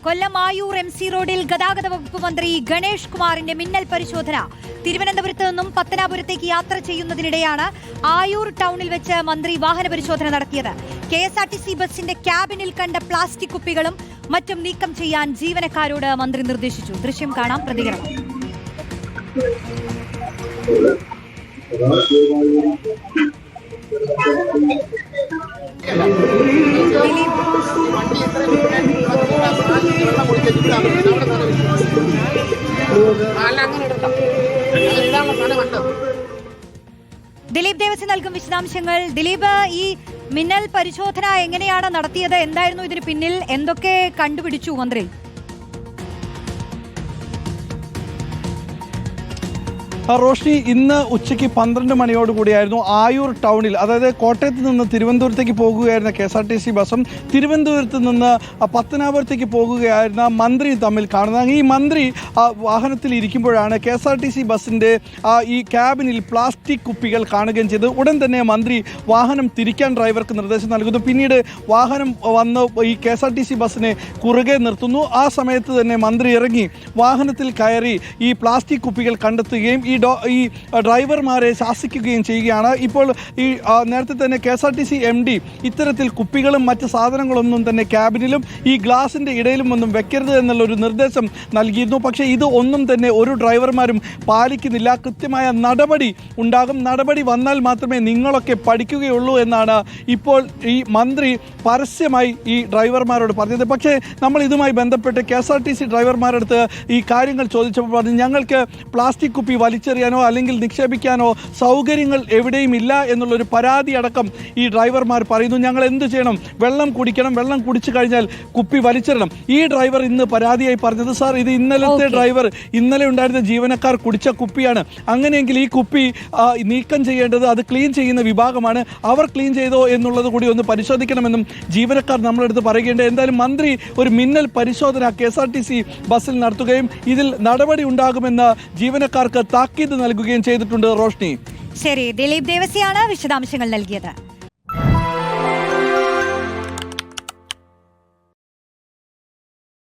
കൊല്ലം Ayur MC റോഡിൽ ഗതാഗത വകുപ്പ് മന്ത്രി ഗണേഷ് കുമാറിന്റെ മിന്നൽ പരിശോധന. തിരുവനന്തപുരത്ത് നിന്നും പത്തനാപുരത്തേക്ക് യാത്ര ചെയ്യുന്നതിനിടെയാണ് ആയൂർ ടൗണിൽ വെച്ച് മന്ത്രി വാഹന പരിശോധന നടത്തിയത്. KSRTC ബസിന്റെ ക്യാബിനിൽ കണ്ട പ്ലാസ്റ്റിക് കുപ്പികളും മറ്റും നീക്കം ചെയ്യാൻ ജീവനക്കാരോട് മന്ത്രി നിർദ്ദേശിച്ചു. ദൃശ്യം കാണാം, പ്രതികരണം. ദിലീപ് ദേവസി നൽകും വിശദാംശങ്ങൾ. ദിലീപ്, ഈ മിന്നൽ പരിശോധന എങ്ങനെയാണ് നടത്തിയത്? എന്തായിരുന്നു ഇതിന് പിന്നിൽ? എന്തൊക്കെ കണ്ടുപിടിച്ചു മന്ത്രി? റോഷ്നി, ഇന്ന് ഉച്ചയ്ക്ക് 12 മണിയോടുകൂടിയായിരുന്നു ആയൂർ ടൗണിൽ, അതായത് കോട്ടയത്ത് നിന്ന് തിരുവനന്തപുരത്തേക്ക് പോകുകയായിരുന്ന KSRTC ബസും തിരുവനന്തപുരത്ത് നിന്ന് പത്തനാപുരത്തേക്ക് പോകുകയായിരുന്ന മന്ത്രിയും തമ്മിൽ കാണുന്നത്. ഈ മന്ത്രി വാഹനത്തിൽ ഇരിക്കുമ്പോഴാണ് KSRTC ബസിൻ്റെ ഈ ക്യാബിനിൽ പ്ലാസ്റ്റിക് കുപ്പികൾ കാണുകയും ചെയ്തത്. ഉടൻ തന്നെ മന്ത്രി വാഹനം തിരിക്കാൻ ഡ്രൈവർക്ക് നിർദ്ദേശം നൽകുന്നു. പിന്നീട് വാഹനം വന്ന് ഈ KSRTC ബസിനെ കുറുകെ നിർത്തുന്നു. ആ സമയത്ത് തന്നെ മന്ത്രി ഇറങ്ങി വാഹനത്തിൽ കയറി ഈ പ്ലാസ്റ്റിക് കുപ്പികൾ കണ്ടെത്തുകയും ഈ ഡ്രൈവർമാരെ ശാസിക്കുകയും ചെയ്യുകയാണ്. ഇപ്പോൾ ഈ നേരത്തെ തന്നെ KSRTC MD ഇത്തരത്തിൽ കുപ്പികളും മറ്റ് സാധനങ്ങളൊന്നും തന്നെ ക്യാബിനിലും ഈ ഗ്ലാസിൻ്റെ ഇടയിലും ഒന്നും വെക്കരുത് എന്നുള്ളൊരു നിർദ്ദേശം നൽകിയിരുന്നു. പക്ഷേ ഇത് ഒന്നും തന്നെ ഒരു ഡ്രൈവർമാരും പാലിക്കുന്നില്ല. കൃത്യമായ നടപടി ഉണ്ടാകും, നടപടി വന്നാൽ മാത്രമേ നിങ്ങളൊക്കെ പഠിക്കുകയുള്ളൂ എന്നാണ് ഇപ്പോൾ ഈ മന്ത്രി പരസ്യമായി ഈ ഡ്രൈവർമാരോട് പറഞ്ഞത്. പക്ഷേ നമ്മൾ ഇതുമായി ബന്ധപ്പെട്ട് KSRTC ഡ്രൈവർമാരടുത്ത് ഈ കാര്യങ്ങൾ ചോദിച്ചപ്പോൾ പറഞ്ഞു, ഞങ്ങൾക്ക് പ്ലാസ്റ്റിക് കുപ്പി വലിച്ചെറിയാനോ അല്ലെങ്കിൽ നിക്ഷേപിക്കാനോ സൗകര്യങ്ങൾ എവിടെയും ഇല്ല എന്നുള്ളൊരു പരാതി അടക്കം ഈ ഡ്രൈവർമാർ പറയുന്നു. ഞങ്ങൾ എന്ത് ചെയ്യണം? വെള്ളം കുടിക്കണം, വെള്ളം കുടിച്ചു കഴിഞ്ഞാൽ കുപ്പി വലിച്ചെറിയണം. ഈ ഡ്രൈവർ ഇന്ന് പരാതിയായി പറഞ്ഞത്, സാർ ഇത് ഇന്നലത്തെ ഡ്രൈവർ, ഇന്നലെ ഉണ്ടായിരുന്ന ജീവനക്കാർ കുടിച്ച കുപ്പിയാണ്. അങ്ങനെയെങ്കിൽ ഈ കുപ്പി നീക്കം ചെയ്യേണ്ടത് അത് ക്ലീൻ ചെയ്യുന്ന വിഭാഗമാണ്, അവർ ക്ലീൻ ചെയ്തോ എന്നുള്ളത് കൂടി ഒന്ന് പരിശോധിക്കണമെന്നും ജീവനക്കാർ നമ്മളെടുത്ത് പറയുകയുണ്ട്. എന്തായാലും മന്ത്രി ഒരു മിന്നൽ പരിശോധന KSRTC ബസ്സിൽ നടത്തുകയും ഇതിൽ നടപടി ഉണ്ടാകുമെന്ന് ജീവനക്കാർക്ക് താക്കീത് നൽകുകയും ചെയ്തിട്ടുണ്ട്. റോഷ്നി, ശരി, ദിലീപ് ദേവസിയാണ് വിശദാംശങ്ങൾ നൽകിയത്.